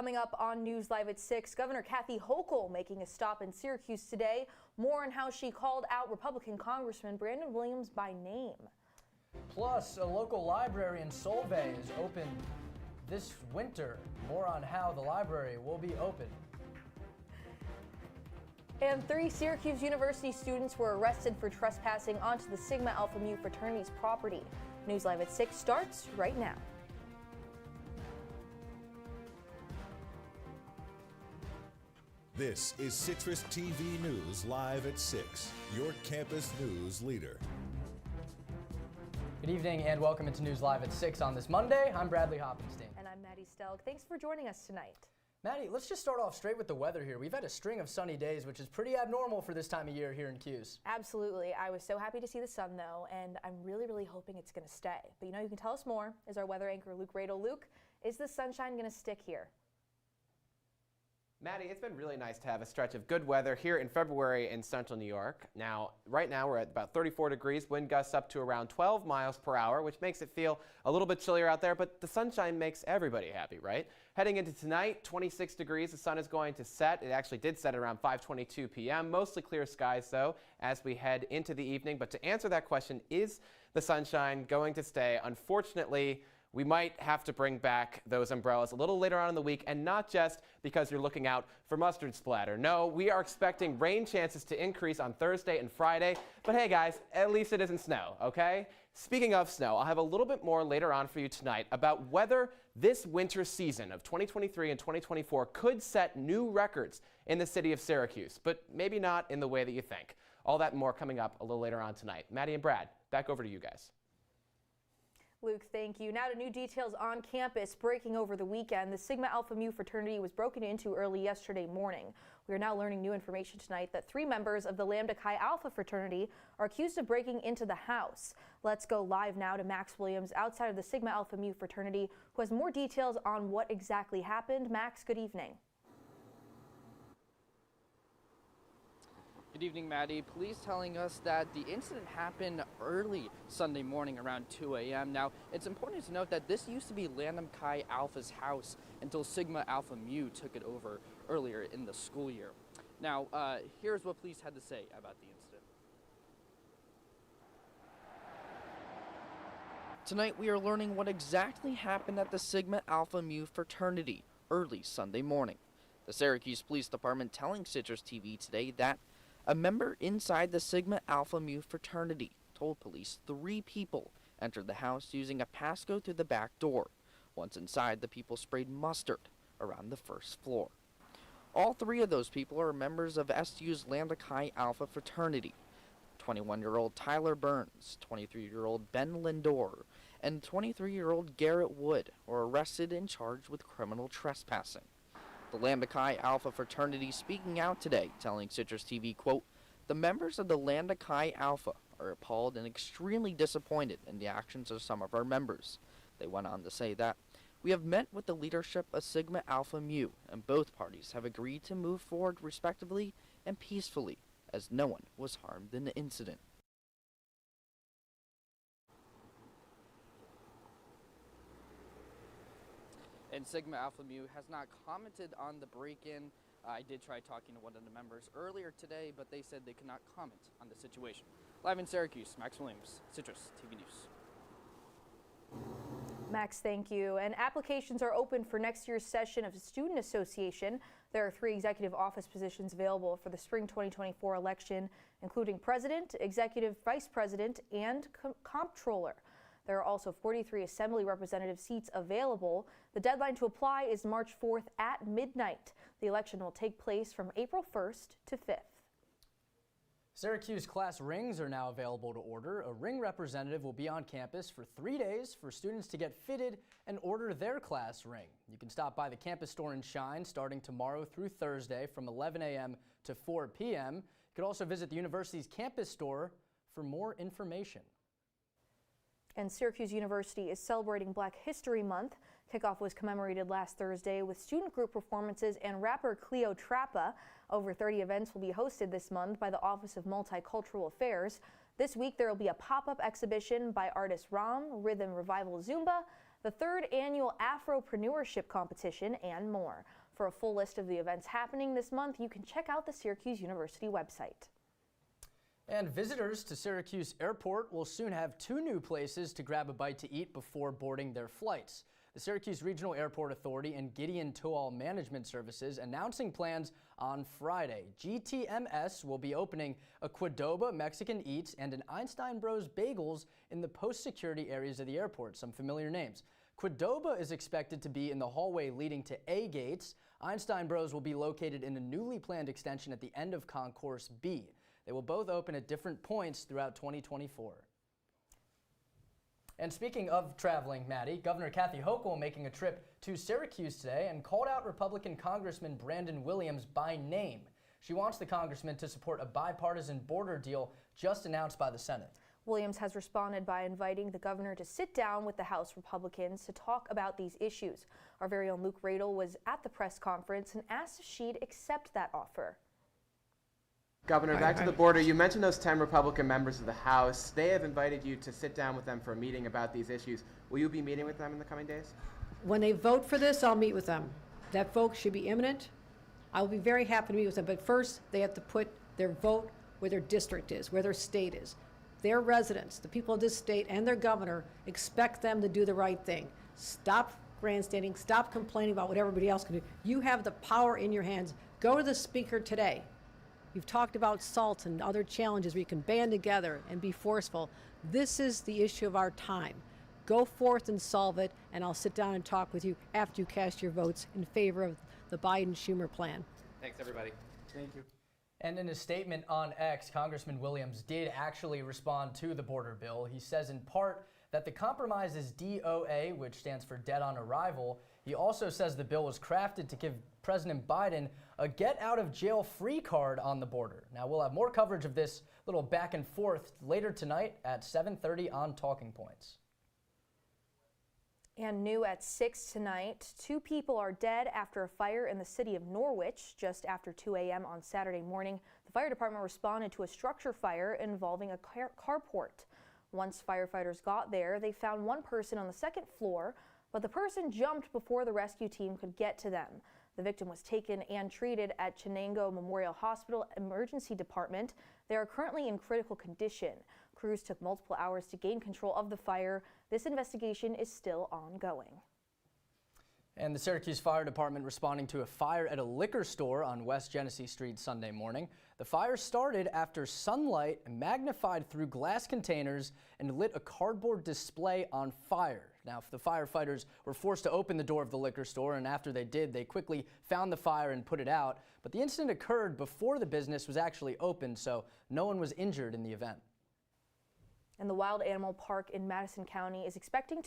Coming up on News Live at 6, Governor Kathy Hochul making a stop in Syracuse today. More on how she called out Republican Congressman Brandon Williams by name. Plus, a local library in Solvay is open this winter. More on how the library will be open. And 3 Syracuse University students were arrested for trespassing onto the Sigma Alpha Mu fraternity's property. News Live at 6 starts right now. This is CitrusTV News Live at 6, your campus news leader. Good evening and welcome into News Live at 6 on this Monday. I'm Bradley Hoppenstein. And I'm Maddie Stelk. Thanks for joining us tonight. Maddie, let's just start off straight with the weather here. We've had a string of sunny days, which is pretty abnormal for this time of year here in Cuse. Absolutely. I was so happy to see the sun, though, and I'm really hoping it's going to stay. But you know, you can tell us more is our weather anchor, Luke Radel. Luke, is the sunshine going to stick here? Maddie, it's been really nice to have a stretch of good weather here in February in central New York. Now, right now we're at about 34 degrees, wind gusts up to around 12 miles per hour, which makes it feel a little bit chillier out there, but the sunshine makes everybody happy, right? Heading into tonight, 26 degrees, the sun is going to set. It actually did set at around 5:22 p.m. Mostly clear skies, though, as we head into the evening. But to answer that question, is the sunshine going to stay? Unfortunately, we might have to bring back those umbrellas a little later on in the week, and not just because you're looking out for mustard splatter. No, we are expecting rain chances to increase on Thursday and Friday. But hey guys, at least it isn't snow, okay? Speaking of snow, I'll have a little bit more later on for you tonight about whether this winter season of 2023 and 2024 could set new records in the city of Syracuse, but maybe not in the way that you think. All that and more coming up a little later on tonight. Maddie and Brad, back over to you guys. Luke, thank you. Now to new details on campus. Breaking over the weekend, the Sigma Alpha Mu fraternity was broken into early yesterday morning. We are now learning new information tonight that 3 members of the Lambda Chi Alpha fraternity are accused of breaking into the house. Let's go live now to Max Williams outside of the Sigma Alpha Mu fraternity, who has more details on what exactly happened. Max, good evening. Good evening, Maddie. Police telling us that the incident happened early Sunday morning around 2 a.m. Now, it's important to note that this used to be Lambda Chi Alpha's house until Sigma Alpha Mu took it over earlier in the school year. Now, here's what police had to say about the incident. Tonight, we are learning what exactly happened at the Sigma Alpha Mu fraternity early Sunday morning. The Syracuse Police Department telling CitrusTV today that a member inside the Sigma Alpha Mu fraternity told police 3 people entered the house using a passcode through the back door. Once inside, the people sprayed mustard around the first floor. All 3 of those people are members of SU's Lambda Chi Alpha fraternity. 21-year-old Tyler Burns, 23-year-old Ben Lindor, and 23-year-old Garrett Wood were arrested and charged with criminal trespassing. The Lambda Chi Alpha fraternity speaking out today, telling CitrusTV, quote, "The members of the Lambda Chi Alpha are appalled and extremely disappointed in the actions of some of our members." They went on to say that, "We have met with the leadership of Sigma Alpha Mu, and both parties have agreed to move forward respectively and peacefully, as no one was harmed in the incident." And Sigma Alpha Mu has not commented on the break-in. I did try talking to one of the members earlier today, but they said they could not comment on the situation. Live in Syracuse, Max Williams, CitrusTV News. Max, thank you. And applications are open for next year's session of the Student Association. There are 3 executive office positions available for the spring 2024 election, including president, executive vice president, and comptroller. There are also 43 assembly representative seats available. The deadline to apply is March 4th at midnight. The election will take place from April 1st to 5th. Syracuse class rings are now available to order. A ring representative will be on campus for 3 days for students to get fitted and order their class ring. You can stop by the campus store and shine starting tomorrow through Thursday from 11 a.m. to 4 p.m. You could also visit the university's campus store for more information. And Syracuse University is celebrating Black History Month. Kickoff was commemorated last Thursday with student group performances and rapper Cleo Trappa. Over 30 events will be hosted this month by the Office of Multicultural Affairs. This week there will be a pop-up exhibition by artist Ram, Rhythm Revival Zumba, the 3rd annual Afropreneurship competition, and more. For a full list of the events happening this month, you can check out the Syracuse University website. And visitors to Syracuse Airport will soon have 2 new places to grab a bite to eat before boarding their flights. The Syracuse Regional Airport Authority and Gideon Toll Management Services announcing plans on Friday. GTMS will be opening a Qdoba Mexican Eats and an Einstein Bros Bagels in the post-security areas of the airport, some familiar names. Qdoba is expected to be in the hallway leading to A gates. Einstein Bros will be located in a newly planned extension at the end of Concourse B. They will both open at different points throughout 2024. And speaking of traveling, Maddie, Governor Kathy Hochul making a trip to Syracuse today and called out Republican Congressman Brandon Williams by name. She wants the congressman to support a bipartisan border deal just announced by the Senate. Williams has responded by inviting the governor to sit down with the House Republicans to talk about these issues. Our very own Luke Radel was at the press conference and asked if she'd accept that offer. Governor, back to the border. You mentioned those 10 Republican members of the House. They have invited you to sit down with them for a meeting about these issues. Will you be meeting with them in the coming days? When they vote for this, I'll meet with them. That vote should be imminent. I'll be very happy to meet with them, but first they have to put their vote where their district is, where their state is. Their residents, the people of this state and their governor, expect them to do the right thing. Stop grandstanding, stop complaining about what everybody else can do. You have the power in your hands. Go to the speaker today. You've talked about SALT and other challenges where you can band together and be forceful. This is the issue of our time. Go forth and solve it, and I'll sit down and talk with you after you cast your votes in favor of the Biden-Schumer plan. Thanks, everybody. Thank you. And in a statement on X, Congressman Williams did actually respond to the border bill. He says in part that the compromise is DOA, which stands for Dead on Arrival. He also says the bill was crafted to give President Biden a get-out-of-jail-free card on the border. Now, we'll have more coverage of this little back and forth later tonight at 7:30 on Talking Points. And new at 6 tonight, 2 people are dead after a fire in the city of Norwich just after 2 a.m. on Saturday morning. The fire department responded to a structure fire involving a carport. Once firefighters got there, they found one person on the 2nd floor, but the person jumped before the rescue team could get to them. The victim was taken and treated at Chenango Memorial Hospital Emergency Department. They are currently in critical condition. Crews took multiple hours to gain control of the fire. This investigation is still ongoing. And the Syracuse Fire Department responding to a fire at a liquor store on West Genesee Street Sunday morning. The fire started after sunlight magnified through glass containers and lit a cardboard display on fire. Now, the firefighters were forced to open the door of the liquor store, and after they did, they quickly found the fire and put it out. But the incident occurred before the business was actually opened, so no one was injured in the event. And the Wild Animal Park in Madison County is expanding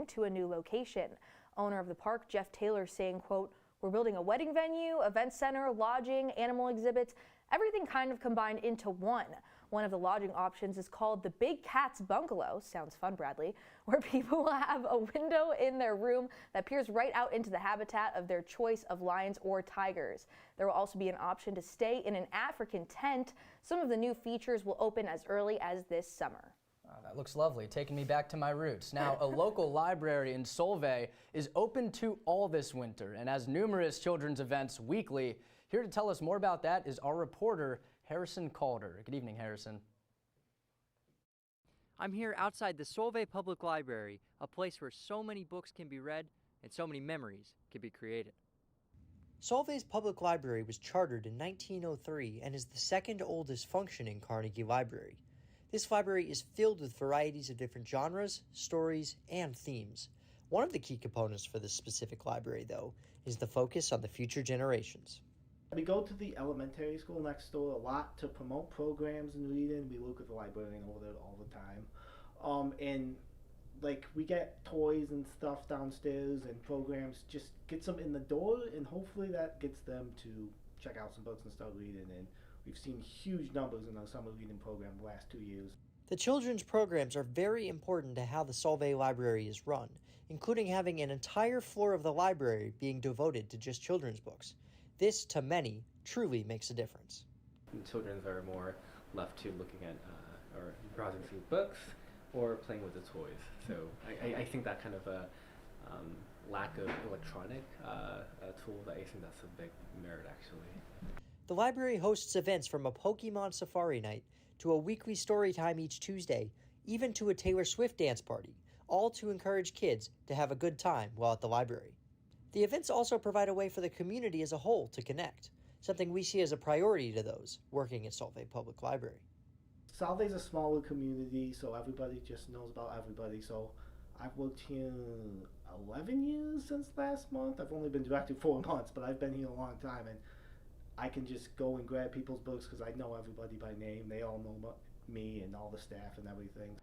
to a new location. Owner of the park, Jeff Taylor, saying, quote, "We're building a wedding venue, event center, lodging, animal exhibits, everything kind of combined into one. One of the lodging options is called the Big Cat's Bungalow," sounds fun, Bradley, "where people will have a window in their room that peers right out into the habitat of their choice of lions or tigers. There will also be an option to stay in an African tent. Some of the new features will open as early as this summer." That looks lovely, taking me back to my roots. Now, a local library in Solvay is open to all this winter and has numerous children's events weekly. Here to tell us more about that is our reporter, Harrison Calder. Good evening, Harrison. I'm here outside the Solvay Public Library, a place where so many books can be read and so many memories can be created. Solvay's public library was chartered in 1903 and is the second oldest functioning Carnegie Library. This library is filled with varieties of different genres, stories, and themes. One of the key components for this specific library, though, is the focus on the future generations. We go to the elementary school next door a lot to promote programs and reading. We work with the librarian over there all the time. And like we get toys and stuff downstairs and programs, just gets them in the door, and hopefully that gets them to check out some books and start reading. And we've seen huge numbers in our summer reading program the last 2 years. The children's programs are very important to how the Solvay Library is run, including having an entire floor of the library being devoted to just children's books. This, to many, truly makes a difference. Children are more left to looking at or browsing through books. or playing with the toys. So I think that kind of a lack of electronic tool, I think that's a big merit actually. The library hosts events from a Pokemon Safari night to a weekly story time each Tuesday, even to a Taylor Swift dance party, all to encourage kids to have a good time while at the library. The events also provide a way for the community as a whole to connect, something we see as a priority to those working at Solvay Public Library. Solvay's a smaller community, so everybody just knows about everybody. So I've worked here 11 years since last month. I've only been director 4 months, but I've been here a long time, and I can just go and grab people's books because I know everybody by name. They all know me and all the staff and everything.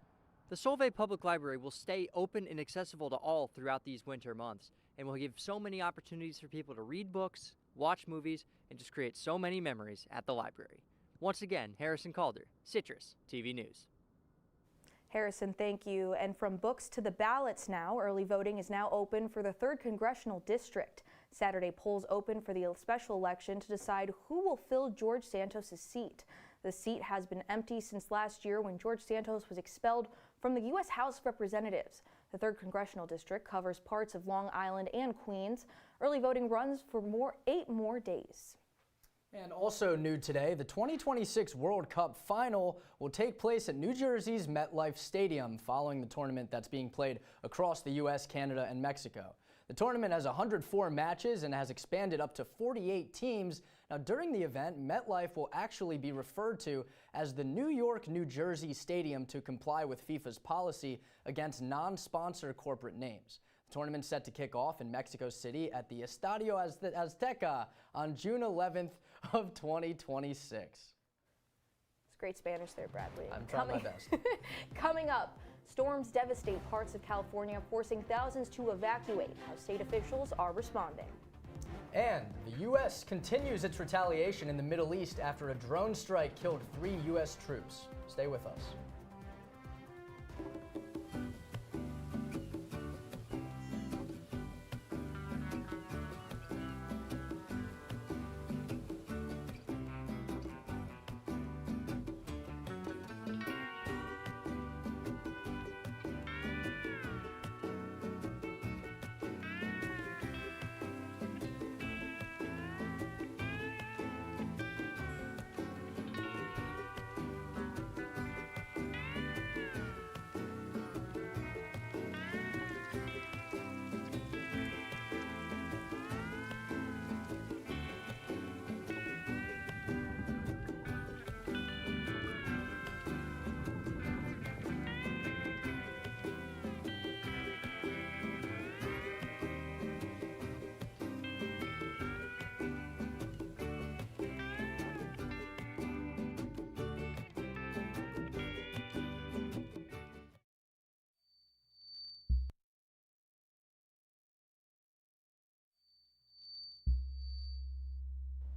The Solvay Public Library will stay open and accessible to all throughout these winter months, and will give so many opportunities for people to read books, watch movies, and just create so many memories at the library. Once again, Harrison Calder, Citrus TV News. Harrison, thank you. And from books to the ballots now, early voting is now open for the 3rd Congressional District. Saturday polls open for the special election to decide who will fill George Santos' seat. The seat has been empty since last year when George Santos was expelled from the U.S. House of Representatives. The 3rd Congressional District covers parts of Long Island and Queens. Early voting runs for 8 more days. And also new today, the 2026 World Cup final will take place at New Jersey's MetLife Stadium following the tournament that's being played across the U.S., Canada, and Mexico. The tournament has 104 matches and has expanded up to 48 teams. Now, during the event, MetLife will actually be referred to as the New York, New Jersey Stadium to comply with FIFA's policy against non-sponsor corporate names. The tournament's set to kick off in Mexico City at the Estadio Azteca on June 11th of 2026. It's great Spanish there, Bradley. I'm trying my best. Coming up, storms devastate parts of California, forcing thousands to evacuate. How state officials are responding. And the U.S. continues its retaliation in the Middle East after a drone strike killed 3 U.S. troops. Stay with us.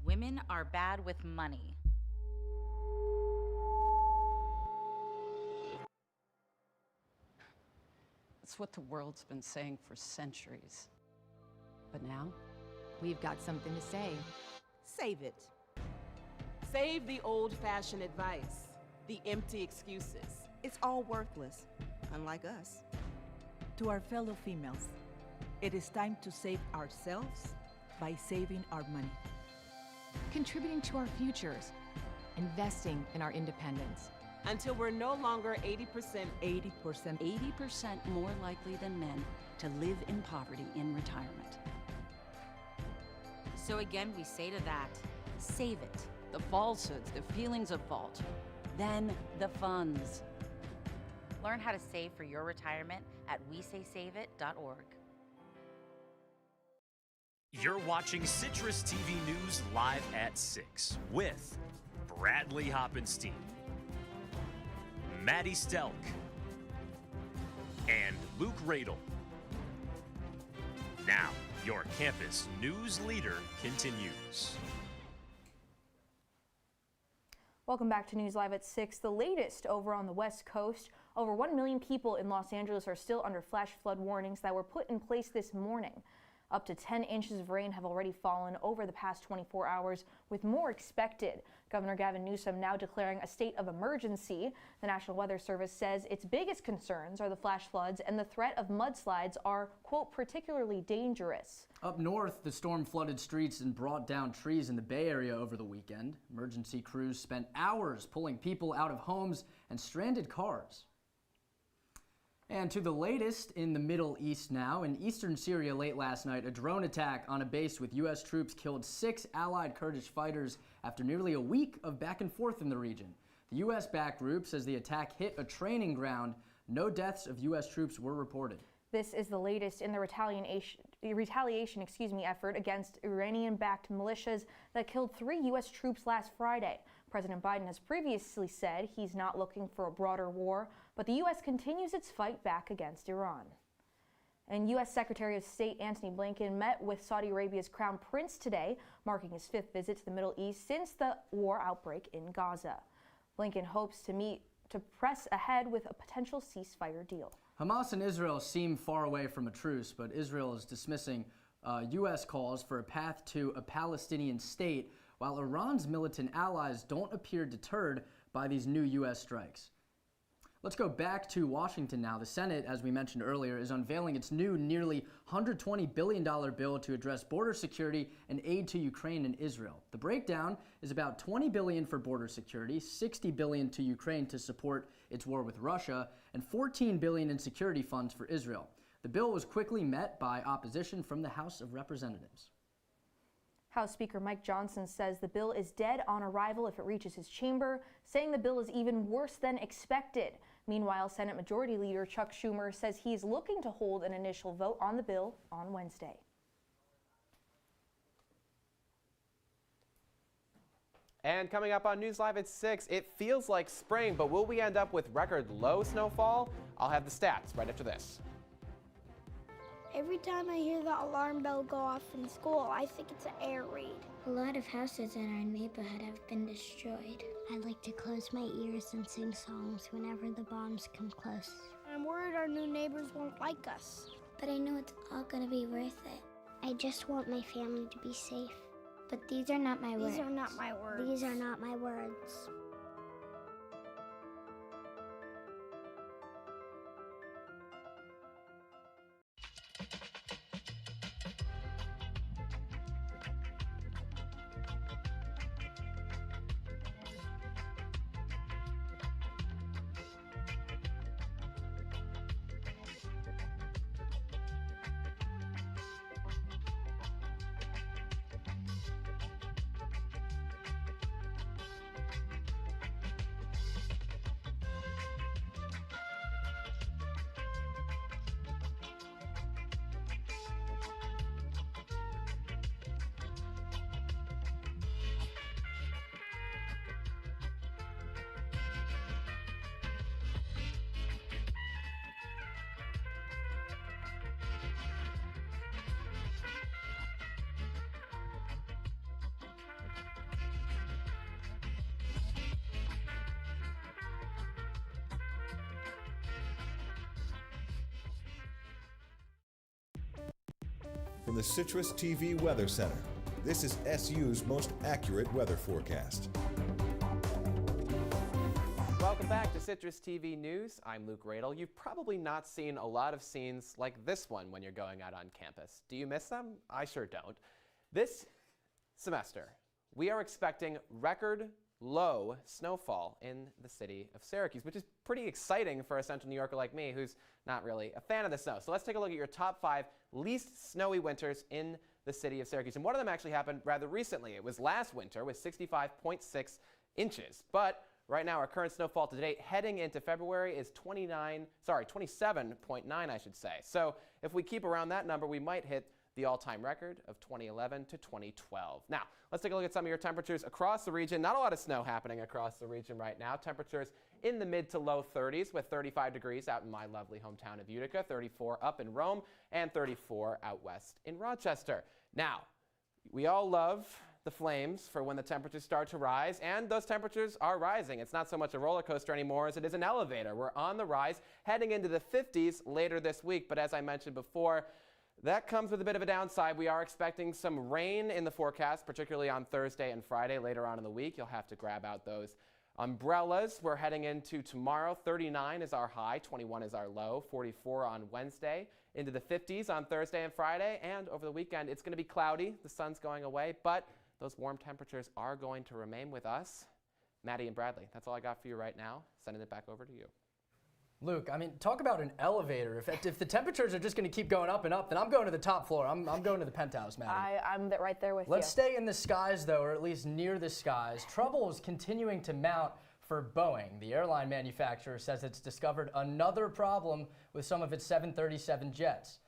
Women are bad with money. It's what the world's been saying for centuries. But now, we've got something to say. Save it. Save the old-fashioned advice, the empty excuses. It's all worthless, unlike us. To our fellow females, it is time to save ourselves by saving our money. Contributing to our futures, investing in our independence. Until we're no longer 80% more likely than men to live in poverty in retirement. So again, we say to that, Save it. The falsehoods, the feelings of fault. Then the funds. Learn how to save for your retirement at WeSaySaveIt.org. You're watching Citrus TV News live at 6 with Bradley Hoppenstein, Maddie Stelk, and Luke Radel. Now, your campus news leader continues. Welcome back to News Live at 6. The latest over on the West Coast. Over 1 million people in Los Angeles are still under flash flood warnings that were put in place this morning. Up to 10 inches of rain have already fallen over the past 24 hours, with more expected. Governor Gavin Newsom now declaring a state of emergency. The National Weather Service says its biggest concerns are the flash floods and the threat of mudslides are, quote, particularly dangerous. Up north, the storm flooded streets and brought down trees in the Bay Area over the weekend. Emergency crews spent hours pulling people out of homes and stranded cars. And to the latest in the Middle East now. In eastern Syria late last night, a drone attack on a base with U.S. troops killed 6 allied Kurdish fighters after nearly a week of back and forth in the region. The U.S.-backed group says the attack hit a training ground. No deaths of U.S. troops were reported. This is the latest in the retaliation effort against Iranian-backed militias that killed 3 U.S. troops last Friday. President Biden has previously said he's not looking for a broader war, but the U.S. continues its fight back against Iran. And U.S. Secretary of State Antony Blinken met with Saudi Arabia's Crown Prince today, marking his 5th visit to the Middle East since the war outbreak in Gaza. Blinken hopes to press ahead with a potential ceasefire deal. Hamas and Israel seem far away from a truce, but Israel is dismissing U.S. calls for a path to a Palestinian state, while Iran's militant allies don't appear deterred by these new U.S. strikes. Let's go back to Washington now. The Senate, as we mentioned earlier, is unveiling its new nearly $120 billion bill to address border security and aid to Ukraine and Israel. The breakdown is about $20 billion for border security, $60 billion to Ukraine to support its war with Russia, and $14 billion in security funds for Israel. The bill was quickly met by opposition from the House of Representatives. House Speaker Mike Johnson says the bill is dead on arrival if it reaches his chamber, saying the bill is even worse than expected. Meanwhile, Senate Majority Leader Chuck Schumer says he's looking to hold an initial vote on the bill on Wednesday. And coming up on News Live at 6, it feels like spring, but will we end up with record low snowfall? I'll have the stats right after this. Every time I hear the alarm bell go off in school, I think it's an air raid. A lot of houses in our neighborhood have been destroyed. I like to close my ears and sing songs whenever the bombs come close. I'm worried our new neighbors won't like us. But I know it's all gonna be worth it. I just want my family to be safe. But these are not my words. These are not my words. These are not my words. From the CitrusTV Weather Center, this is SU's most accurate weather forecast. Welcome back to CitrusTV News. I'm Luke Radel. You've probably not seen a lot of scenes like this one when you're going out on campus. Do you miss them? I sure don't. This semester, we are expecting record low snowfall in the city of Syracuse, which is pretty exciting for a central New Yorker like me who's not really a fan of the snow. So let's take a look at your top 5 least snowy winters in the city of Syracuse. And one of them actually happened rather recently. It was last winter with 65.6 inches. But right now, our current snowfall to date heading into February is 27.9, I should say. So if we keep around that number, we might hit the all-time record of 2011 to 2012. Now, let's take a look at some of your temperatures across the region. Not a lot of snow happening across the region right now. Temperatures in the mid to low 30s with 35 degrees out in my lovely hometown of Utica, 34 up in Rome, and 34 out west in Rochester. Now, we all love the flames for when the temperatures start to rise, and those temperatures are rising. It's not so much a roller coaster anymore as it is an elevator. We're on the rise, heading into the 50s later this week, but as I mentioned before, That comes with a bit of a downside. We are expecting some rain in the forecast, particularly on Thursday and Friday later on in the week. You'll have to grab out those umbrellas. We're heading into tomorrow. 39 is our high, 21 is our low, 44 on Wednesday, into the 50s on Thursday and Friday, and over the weekend it's going to be cloudy. The sun's going away, but those warm temperatures are going to remain with us. Maddie and Bradley, that's all I got for you right now. Sending it back over to you. Luke, I mean, talk about an elevator. If the temperatures are just going to keep going up and up, then I'm going to the top floor. I'm going to the penthouse, Maddie. I'm right there with you. Let's stay in the skies, though, or at least near the skies. Trouble is continuing to mount for Boeing. The airline manufacturer says it's discovered another problem with some of its 737 jets.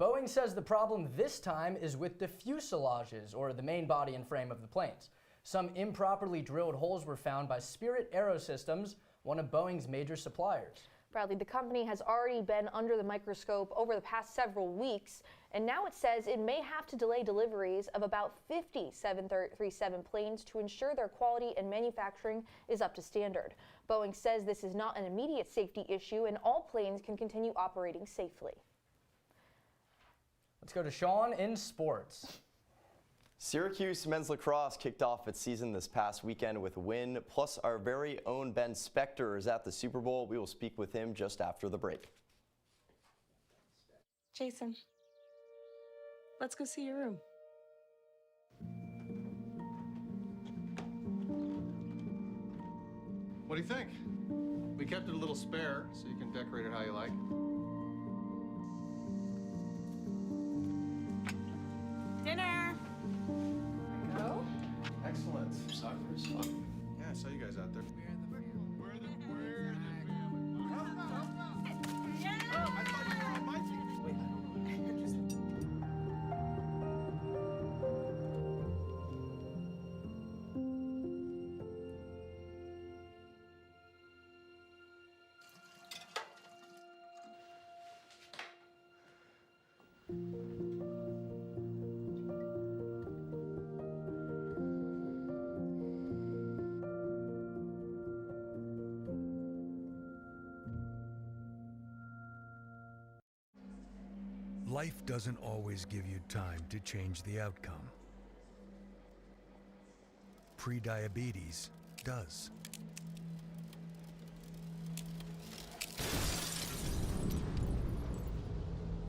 Boeing says the problem this time is with the fuselages, or the main body and frame of the planes. Some improperly drilled holes were found by Spirit Aerosystems, one of Boeing's major suppliers. Bradley, the company has already been under the microscope over the past several weeks, and now it says it may have to delay deliveries of about 50 737 planes to ensure their quality and manufacturing is up to standard. Boeing says this is not an immediate safety issue and all planes can continue operating safely. Let's go to Sean in sports. Syracuse men's lacrosse kicked off its season this past weekend with a win, plus our very own Ben Spector is at the Super Bowl. We will speak with him just after the break. Jason, let's go see your room. What do you think? We kept it a little spare, so you can decorate it how you like. Dinner! Go. Excellent. Soccer is fun. Yeah, I saw you guys out there. Life doesn't always give you time to change the outcome. Prediabetes does.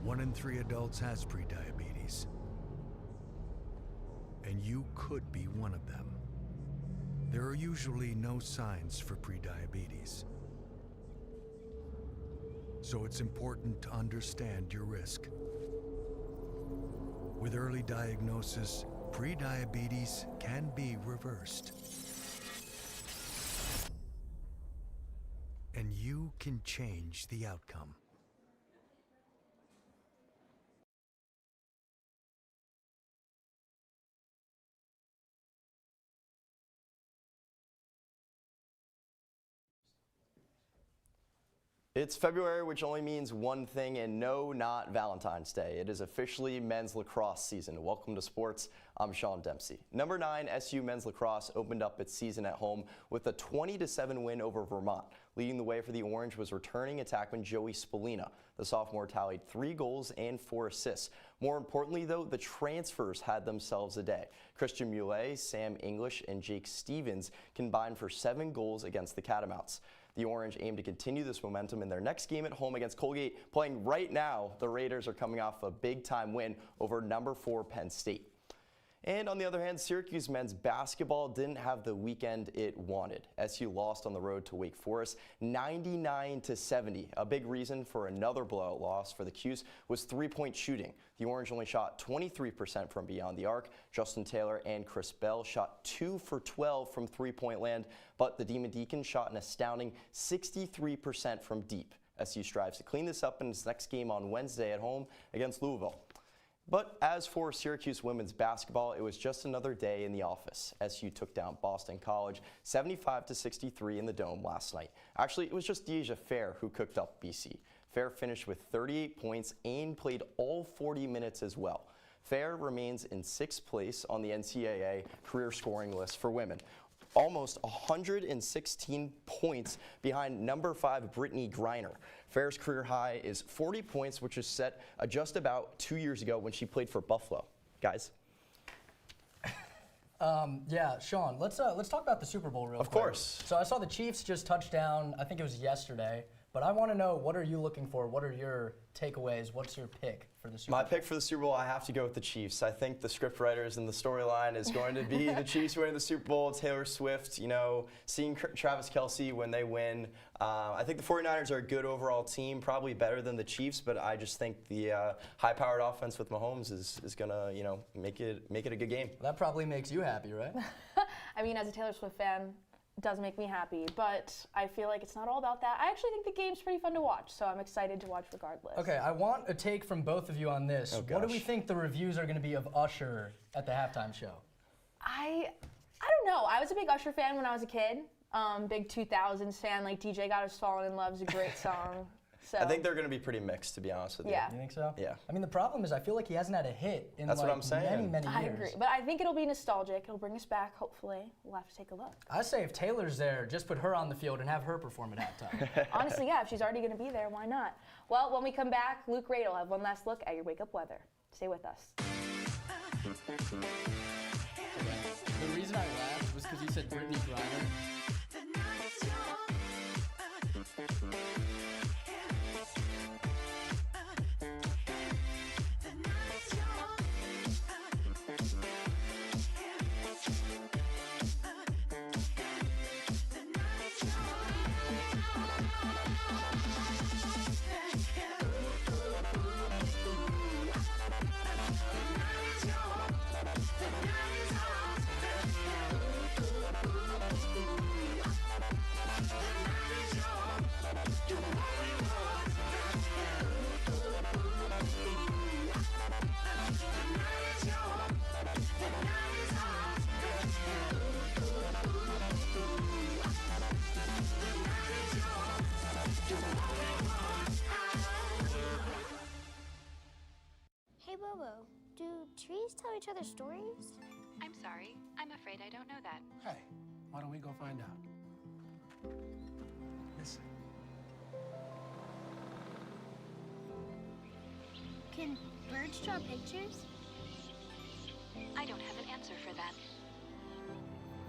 One in 3 adults has prediabetes, and you could be one of them. There are usually no signs for prediabetes, so it's important to understand your risk. With early diagnosis, prediabetes can be reversed. And you can change the outcome. It's February, which only means one thing, and no, not Valentine's Day. It is officially men's lacrosse season. Welcome to sports. I'm Sean Dempsey. Number 9 SU men's lacrosse opened up its season at home with a 20-7 win over Vermont. Leading the way for the Orange was returning attackman Joey Spallina. The sophomore tallied 3 goals and 4 assists. More importantly, though, the transfers had themselves a day. Christian Muley, Sam English, and Jake Stevens combined for 7 goals against the Catamounts. The Orange aim to continue this momentum in their next game at home against Colgate. Playing right now, the Raiders are coming off a big-time win over number 4 Penn State. And on the other hand, Syracuse men's basketball didn't have the weekend it wanted. SU lost on the road to Wake Forest 99-70. A big reason for another blowout loss for the 'Cuse was three-point shooting. The Orange only shot 23% from beyond the arc. Justin Taylor and Chris Bell shot 2 for 12 from three-point land, but the Demon Deacons shot an astounding 63% from deep. SU strives to clean this up in its next game on Wednesday at home against Louisville. But as for Syracuse women's basketball, it was just another day in the office. SU took down Boston College 75-63 in the Dome last night. Actually, it was just Deja Fair who cooked up BC. Fair finished with 38 points and played all 40 minutes as well. Fair remains in 6th place on the NCAA career scoring list for women. Almost 116 points behind number 5 Brittany Griner. Fair's career high is 40 points, which is set just about 2 years ago when she played for Buffalo. Guys? Yeah, Sean, let's talk about the Super Bowl real quick. Of course. So I saw the Chiefs just touch down, I think it was yesterday, but I want to know, what are you looking for? What are your takeaways? What's your pick for the Super Bowl? My pick for the Super Bowl, I have to go with the Chiefs. I think the script writers and the storyline is going to be the Chiefs winning the Super Bowl, Taylor Swift, you know, seeing Travis Kelce when they win. I think the 49ers are a good overall team, probably better than the Chiefs, but I just think the high-powered offense with Mahomes is going to, you know, make it a good game. That probably makes you happy, right? I mean, as a Taylor Swift fan, it does make me happy, but I feel like it's not all about that. I actually think the game's pretty fun to watch, so I'm excited to watch regardless. Okay, I want a take from both of you on this. Oh, what do we gosh. think the reviews are going to be of Usher at the halftime show? I don't know. I was a big Usher fan when I was a kid. Big 2000s fan. Like DJ Got Us Falling in Love is a great song. So I think they're going to be pretty mixed, to be honest with you. Yeah. You think so? Yeah. I mean, the problem is I feel like he hasn't had a hit in That's like what I'm saying. many I years. agree, but I think it'll be nostalgic. It'll bring us back, hopefully. We'll have to take a look. I say if Taylor's there, just put her on the field and have her perform at halftime. Honestly, yeah, if she's already going to be there, why not? Well, when we come back, Luke Radel will have one last look at your wake-up weather. Stay with us. The reason I laughed was because you said Brittany Griner. Hey Bobo, do trees tell each other stories? I'm sorry. I'm afraid I don't know that. Hey, why don't we go find out? Listen. Can birds draw pictures? I don't have an answer for that.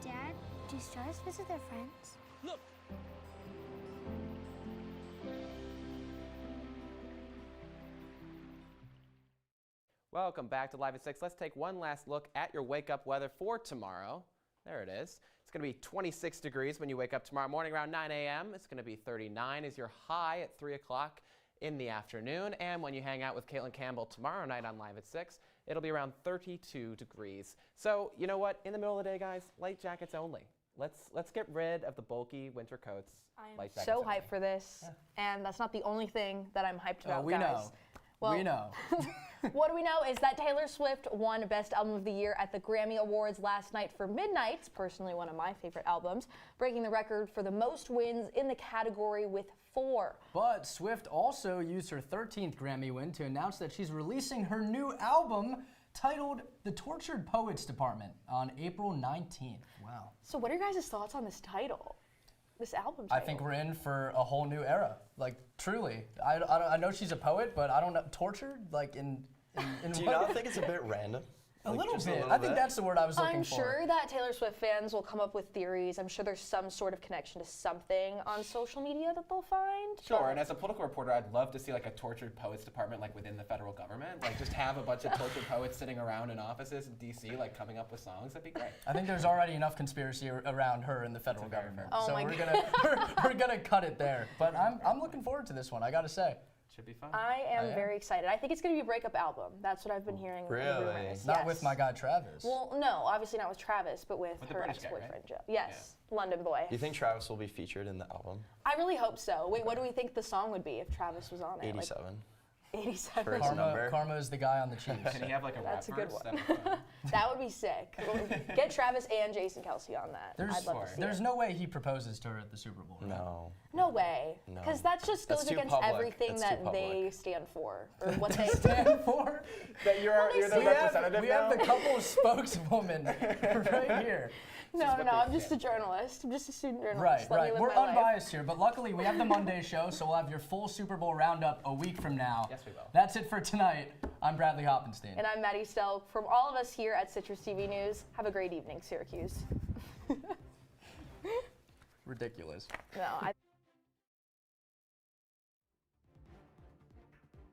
Dad, do stars visit their friends? Look! Welcome back to Live at 6. Let's take one last look at your wake-up weather for tomorrow. There it is. It's going to be 26 degrees when you wake up tomorrow morning around 9 a.m. It's going to be 39 as your high at 3 o'clock in the afternoon. And when you hang out with Caitlin Campbell tomorrow night on Live at 6, it'll be around 32 degrees. So, you know what? In the middle of the day, guys, light jackets only. Let's get rid of the bulky winter coats. I am so hyped for this, and that's not the only thing that I'm hyped about, we guys. know. Well, we know. What do we know is that Taylor Swift won Best Album of the Year at the Grammy Awards last night for Midnight, personally one of my favorite albums, breaking the record for the most wins in the category with 4. But Swift also used her 13th Grammy win to announce that she's releasing her new album titled The Tortured Poets Department on April 19th. Wow. So what are your guys' thoughts on this title? This album title? I think we're in for a whole new era. Like, truly. I know she's a poet, but I don't know. Tortured? Like, in Do you what? not think it's a bit random? A little just a bit. little I think bit? that's the word I was looking I'm for. sure that Taylor Swift fans will come up with theories. I'm sure there's some sort of connection to something on social media that they'll find. Sure, and as a political reporter, I'd love to see like a tortured poets department like within the federal government. Like just have a bunch of tortured poets sitting around in offices in DC like coming up with songs. That'd be great. I think there's already enough conspiracy around her in the federal government. Oh so my we're gonna cut it there. But I'm looking forward to this one, I gotta say. Should be fun. I am very excited. I think it's going to be a breakup album. That's what I've been hearing. Really? Rumors. Not Yes. with my guy Travis. Well, no, obviously not with Travis, but with the her British guy, ex-boyfriend right? Joe. Yes, London boy. Do you think Travis will be featured in the album? I really hope so. Wait, what do we think the song would be if Travis was on it? 87. Like 87. For his number. Karma is the guy on the Chiefs. Can he have like a That's a rap good verse? one. That'd be fun. That would be sick. Get Travis and Jason Kelce on that. I'd love to see There's it. no way he proposes to her at the Super Bowl. Right? No. No way. No. Because that just That's goes too against public. everything That's too that they public. stand for. Or what they Stand for? That you're the representative We now? have the couple spokeswoman right here. No, I'm just a journalist. I'm just a student journalist. Right. We're unbiased here, but luckily we have the Monday show, so we'll have your full Super Bowl roundup a week from now. Yes, we will. That's it for tonight. I'm Bradley Hoppenstein. And I'm Maddie Stelk. From all of us here at Citrus TV News, have a great evening, Syracuse. Ridiculous. No,